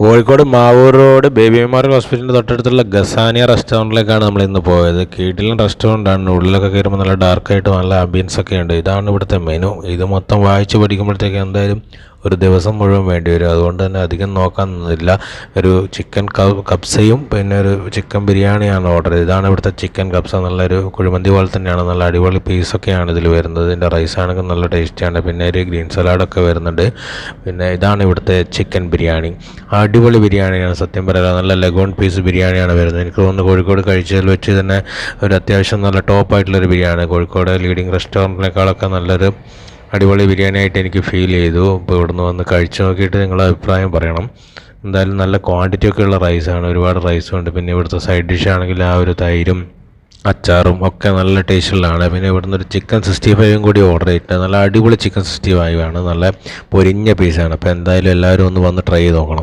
Kozhikode Mavoor road baby memorial ഹോസ്പിറ്റലിൻ്റെ തൊട്ടടുത്തുള്ള ഗസാനിയ റെസ്റ്റോറൻറ്റിലേക്കാണ് നമ്മൾ ഇന്ന് പോയത്. കീട്ടിലും റെസ്റ്റോറൻ്റാണ്. ഉള്ളിലൊക്കെ കയറുമ്പോൾ നല്ല ഡാർക്കായിട്ട് നല്ല ആംബിയൻസ് ഒക്കെ ഉണ്ട്. ഇതാണ് ഇവിടുത്തെ മെനു. ഇത് മൊത്തം വായിച്ച് പഠിക്കുമ്പോഴത്തേക്ക് എന്തായാലും ഒരു ദിവസം മുഴുവൻ വേണ്ടി വരും. അതുകൊണ്ട് തന്നെ അധികം നോക്കാൻ നിന്നില്ല. ഒരു ചിക്കൻ കബ്സയും പിന്നെ ഒരു ചിക്കൻ ബിരിയാണിയാണ് ഓർഡർ ചെയ്തത്. ഇതാണ് ഇവിടുത്തെ ചിക്കൻ കബ്സ. നല്ലൊരു കുഴിമന്തി പോലെ തന്നെയാണ്. നല്ല അടിപൊളി പീസൊക്കെയാണ് ഇതിൽ വരുന്നത്. ഇതിൻ്റെ റൈസാണെങ്കിൽ നല്ല ടേസ്റ്റിയാണ്. പിന്നെ ഒരു ഗ്രീൻ സലാഡൊക്കെ വരുന്നുണ്ട്. പിന്നെ ഇതാണ് ഇവിടുത്തെ ചിക്കൻ ബിരിയാണി. അടിപൊളി ബിരിയാണിയാണ് സത്യം പറയാം. നല്ല ലഗോൺ പീസ് ബിരിയാണിയാണ് വരുന്നത്. എനിക്ക് തോന്നുന്നു കോഴിക്കോട് കഴിച്ചതിൽ വെച്ച് തന്നെ ഒരു അത്യാവശ്യം നല്ല ടോപ്പായിട്ടുള്ളൊരു ബിരിയാണി. കോഴിക്കോട് ലീഡിങ് റെസ്റ്റോറൻറ്റിനേക്കാളൊക്കെ നല്ലൊരു അടിപൊളി ബിരിയാണി ആയിട്ട് എനിക്ക് ഫീൽ ചെയ്തു. ഇപ്പോൾ ഇവിടുന്ന് വന്ന് കഴിച്ച് നോക്കിയിട്ട് നിങ്ങളുടെ അഭിപ്രായം പറയണം. എന്തായാലും നല്ല ക്വാണ്ടിറ്റി ഒക്കെ ഉള്ള റൈസാണ്. ഒരുപാട് റൈസും ഉണ്ട്. പിന്നെ ഇവിടുത്തെ സൈഡ് ഡിഷ് ആണെങ്കിൽ ആ ഒരു തൈരും അച്ചാറും ഒക്കെ നല്ല ടേസ്റ്റുള്ളതാണ്. പിന്നെ ഇവിടുന്ന് ഒരു ചിക്കൻ 65 കൂടി ഓർഡർ ചെയ്തിട്ടുണ്ട്. നല്ല അടിപൊളി ചിക്കൻ 65 ആണ്. നല്ല പൊരിഞ്ഞ പീസാണ്. അപ്പോൾ എന്തായാലും എല്ലാവരും ഒന്ന് വന്ന് ട്രൈ ചെയ്ത് നോക്കണം.